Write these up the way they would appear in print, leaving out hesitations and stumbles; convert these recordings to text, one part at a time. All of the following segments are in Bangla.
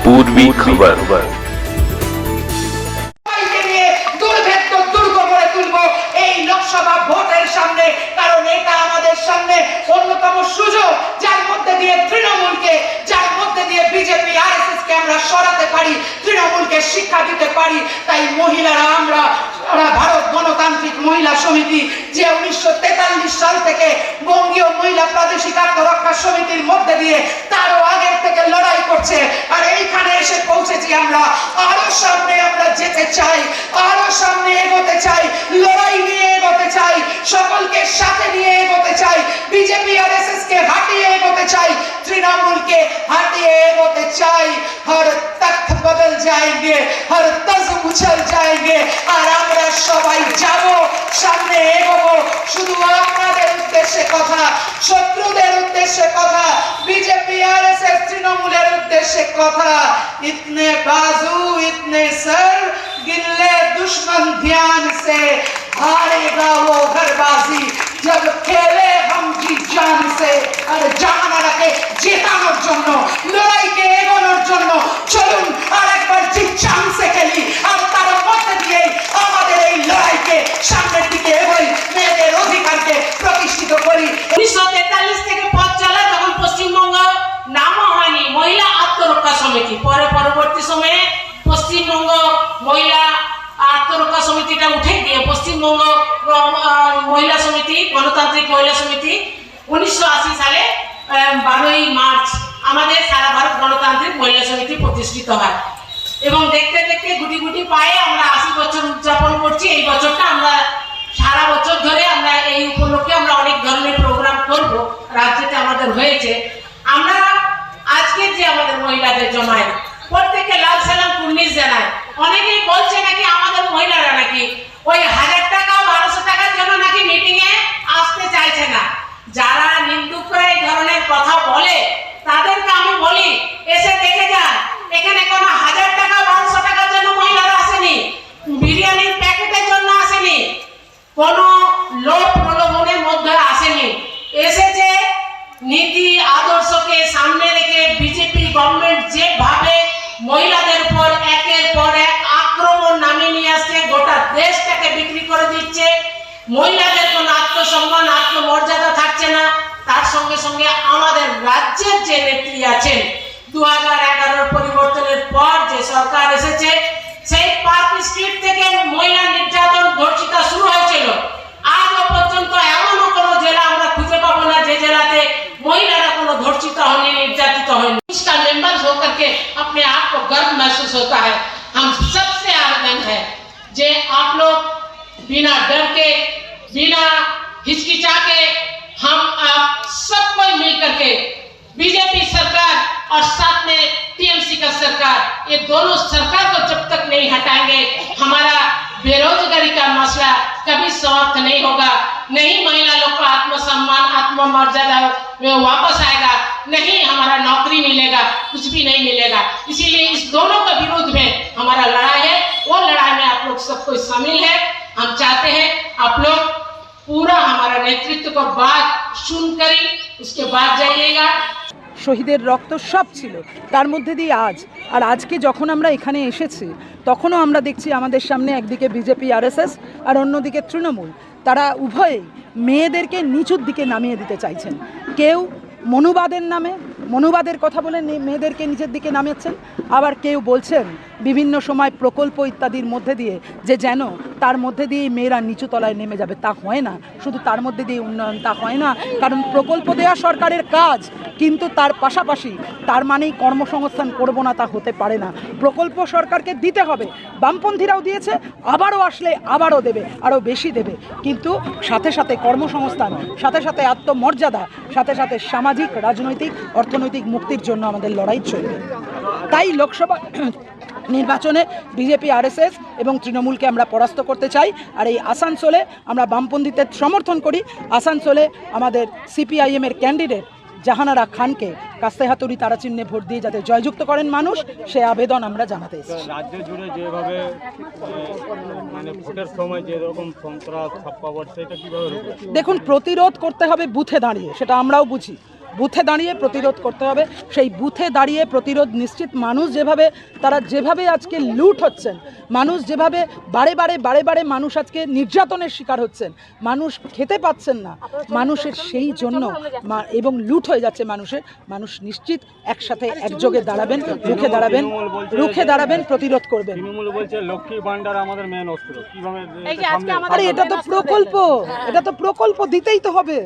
पूर्वी खबर। লোকসভা ভোটের সামনে, কারণ এটা আমাদের সামনে অন্যতম সুযোগ, যার মধ্যে দিয়ে তৃণমূলকে, যার মধ্যে দিয়ে বিজেপি আরএসএস কে আমরা সরাতে পারি, তৃণমূলকে শিক্ষা দিতে পারি। তাই মহিলারা, আমরা ভারত গণতান্ত্রিক মহিলা সমিতি, যে 1943 সাল থেকে বঙ্গীয় মহিলা প্রাদেশিক আত্মরক্ষা সমিতির মধ্যে দিয়ে তারও আগের থেকে লড়াই করছে, আর এইখানে এসে পৌঁছেছি আমরা। আরো সামনে আমরা যেতে চাই, আরো সামনে এগোতে চাই, লড়াই নিয়ে এগোতে চাই, সকলকে সাথে নিয়ে এগোতে চাই, বিজেপি আরএসএস কে হাঁটিয়ে এগোতে চাই, তৃণমূলকে হাঁটিয়ে এগোতে চাই। হর তখ্ত বদল যাएंगे, হর তজ উছল যাएंगे, আর আমরা সবাই যাব, সামনে এগোবো। শুধু আপনাদের উদ্দেশ্যে কথা, শত্রুদের উদ্দেশ্যে কথা, বিজেপি আরএসএস তৃণমূলের উদ্দেশ্যে কথা। ইতনে बाजू इतने सर, गिन ले दुश्मन ध्यान से, हारेगा वो घरबाजी जब खेले हम जी जान से। আর জাহানারাকে জেতানোর জন্য, লড়াইকে এগোনোর জন্য চলুন আরেকবার জি জান সে খেলি, আর তার মধ্যে দিয়ে আমাদের এই লড়াইকে সামনের দিকে এগোই, মেয়েদের অধিকারকে প্রতিষ্ঠিত করি। 1943 থেকে পথ চলা, তখন পশ্চিমবঙ্গ নামও হয়নি মহিলা আত্মরক্ষা সমিতি। পরবর্তী সময়ে পশ্চিমবঙ্গ মহিলা আত্মরক্ষা সমিতিটা উঠে গিয়ে পশ্চিমবঙ্গ মহিলা সমিতি, গণতান্ত্রিক মহিলা সমিতি 1980 সালে 12ই মার্চ আমাদের সারা ভারত গণতান্ত্রিক মহিলা সমিতি প্রতিষ্ঠিত হয়। এবং দেখতে দেখতে গুটি গুটি পায়ে আমরা 80 বছর উদযাপন করছি। এই বছরটা আমরা সারা বছর ধরে আমরা এই উপলক্ষে আমরা অনেক ধরনের প্রোগ্রাম করব, রাজ্যতে আমাদের হয়েছে। আমরা আজকে যে আমাদের মহিলাদের জমায়েত, প্রত্যেককে লাল সালাম কুর্নিশ জানায়। অনেকেই বলছে নাকি আমাদের মহিলারা নাকি ওই 1000 টাকা 1200 টাকার জন্য নাকি মিটিং এ আসতে চাইছে না। যারা নিন্দুক করে এই ধরনের কথা বলে তাদেরকে আমি বলি, এসে দেখে যান, এখানে কোনো 1000 টাকা 1200 টাকার জন্য মহিলারা আসেনি, বিরিয়ানির প্যাকেটের জন্য আসেনি, কোনো লোভ প্রলোভনের মধ্যে আসেনি। এসেছে নীতি আদর্শকে সামনে রেখে বিজেপি গভর্নমেন্ট যেভাবে মহিলাদের উপর একের পর এক আক্রমণ নামিয়ে নিয়ে আসছে, গোটা দেশটাকে বিক্রি করে দিচ্ছে, মহিলাদের কোনো আত্মসম্মান আত্মমর্যাদা থাকছে না। তার সঙ্গে সঙ্গে আমাদের রাজ্যের যে নেত্রী আছেন, 2011 পরিবর্তনের পর যে সরকার এসেছে, সেই পার্ক স্ট্রিট থেকে মহিলা নির্যাতন ধর্ষিতা শুরু হয়েছিল। আজও পর্যন্ত এমনও কোনো জেলা আমরা খুঁজে পাবো না যে জেলাতে महिलारा को धर्षित होने निर्यातित होने। इसका मेंबर होकर के अपने आप को गर्व महसूस होता है। हम सबसे आवेदन है जे आप लोग बिना डर के, बिना हिचकिचा के, हम आप सब कोई मिल करके बीजेपी सरकार और साथ में टीएमसी का सरकार, ये दोनों सरकार को जब तक नहीं हटाएंगे, हमारा बेरोजगारी का मसला कभी समाप्त नहीं होगा। नहीं महिला लोग को आत्मसम्मान आत्ममर्यादा में वापस आएगा, नहीं हमारा नौकरी मिलेगा, कुछ भी नहीं मिलेगा। इसीलिए इस दोनों के विरोध में हमारा लड़ाई है। वो लड़ाई में आप लोग सब कोई शामिल है। हम चाहते हैं आप लोग पूरा हमारा नेतृत्व को बात सुनकर ही उसके बाद जाइएगा। শহীদের রক্ত সব ছিল, তার মধ্যে দিয়ে আর আজকে যখন আমরা এখানে এসেছি তখনও আমরা দেখছি আমাদের সামনে একদিকে বিজেপি আরএসএস আর অন্যদিকে তৃণমূল, তারা উভয়েই মেয়েদেরকে নিচুর দিকে নামিয়ে দিতে চাইছেন। কেউ মনুবাদের নামে মনুবাদের কথা বলে মেয়েদেরকে নিচের দিকে নামাচ্ছেন, আবার কেউ বলছেন বিভিন্ন সময় প্রকল্প ইত্যাদির মধ্যে দিয়ে যে যেন তার মধ্যে দিয়ে মেয়েরা নিচু তলায় নেমে যাবে। তা হয় না, শুধু তার মধ্যে দিয়ে উন্নয়ন তা হয় না, কারণ প্রকল্প দেওয়া সরকারের কাজ, কিন্তু তার পাশাপাশি তার মানেই কর্মসংস্থান করব না, তা হতে পারে না। প্রকল্প সরকারকে দিতে হবে, বামপন্থীরাও দিয়েছে, আবারও আসলে আবারও দেবে, আরও বেশি দেবে, কিন্তু সাথে সাথে কর্মসংস্থান, সাথে সাথে আত্মমর্যাদা, সাথে সাথে সামাজিক রাজনৈতিক অর্থনৈতিক মুক্তির জন্য আমাদের লড়াই চলবে। তাই লোকসভা নির্বাচনে বিজেপি আরএসএস এবং তৃণমূলকে আমরা পরাস্ত করতে চাই। আর এই আসানসোলে আমরা বামপন্থীদের সমর্থন করি। আসানসোলে আমাদের সিপিআইএমের ক্যান্ডিডেট জাহানারা খানকে কাস্তে হাতুড়ি তারা চিহ্নে ভোট দিয়ে যাতে জয়যুক্ত করেন মানুষ, সে আবেদন আমরা জানাতে এসেছি। রাজ্য জুড়ে যেভাবে মানে ভোটের সময় যে রকম সন্ত্রাস ছাপ্পা সেটা কিভাবে দেখুন, প্রতিরোধ করতে হবে বুথে দাঁড়িয়ে, সেটা আমরাও বুঝি। বুথে দাঁড়িয়ে প্রতিরোধ করতে হবে। সেই বুথে দাঁড়িয়ে প্রতিরোধ নিশ্চিত। মানুষ যেভাবে যেভাবে আজকে লুট হচ্ছেন, মানুষ যেভাবে বারে বারে মানুষ আজকে নির্যাতনের শিকার হচ্ছেন, মানুষ খেতে পাচ্ছেন না, মানুষের সেই জন্য এবং লুট হয়ে যাচ্ছে মানুষ নিশ্চিত একসাথে একযোগে দাঁড়াবেন, রুখে দাঁড়াবেন, প্রতিরোধ করবেন। তৃণমূল বলছে লক্ষ্মী ভান্ডার আমাদের মেন অস্ত্র, কিভাবে আরে এটা তো প্রকল্প দিতেই তো হবে।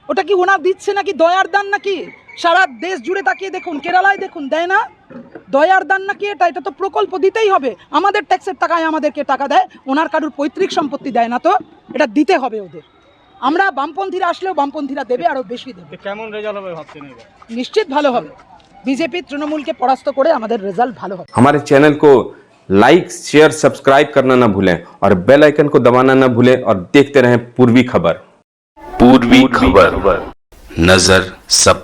ওটা কি ওনার দিচ্ছে নাকি দয়ার দান নাকি? সারা দেশ জুড়ে তাকিয়ে দেখুন, কেরালায় দেখুন, দেয় না? দয়ার দান নাকি এটা তো প্রকল্প দিতেই হবে। আমাদের ট্যাক্সের টাকায় আমাদেরকে টাকা দেয়, ওনার কারুর পৈতৃক সম্পত্তি দেয় না, তো এটা দিতে হবে ওদের। আমরা বামপন্থীরা আসলেও বামপন্থীরা দেবে, আরো বেশি দেবে। কেমন রেজাল্ট হবে ভাবছেন এবার? নিশ্চিত ভালো হবে। বিজেপি তৃণমূলকে পরাস্ত করে আমাদের রেজাল্ট ভালো হবে। हमारे चैनल को लाइक शेयर सब्सक्राइब करना ना भूलें और बेल आइकन को दबाना ना भूलें और देखते रहें पूर्वी खबर। पूर्वी खबर, नजर सब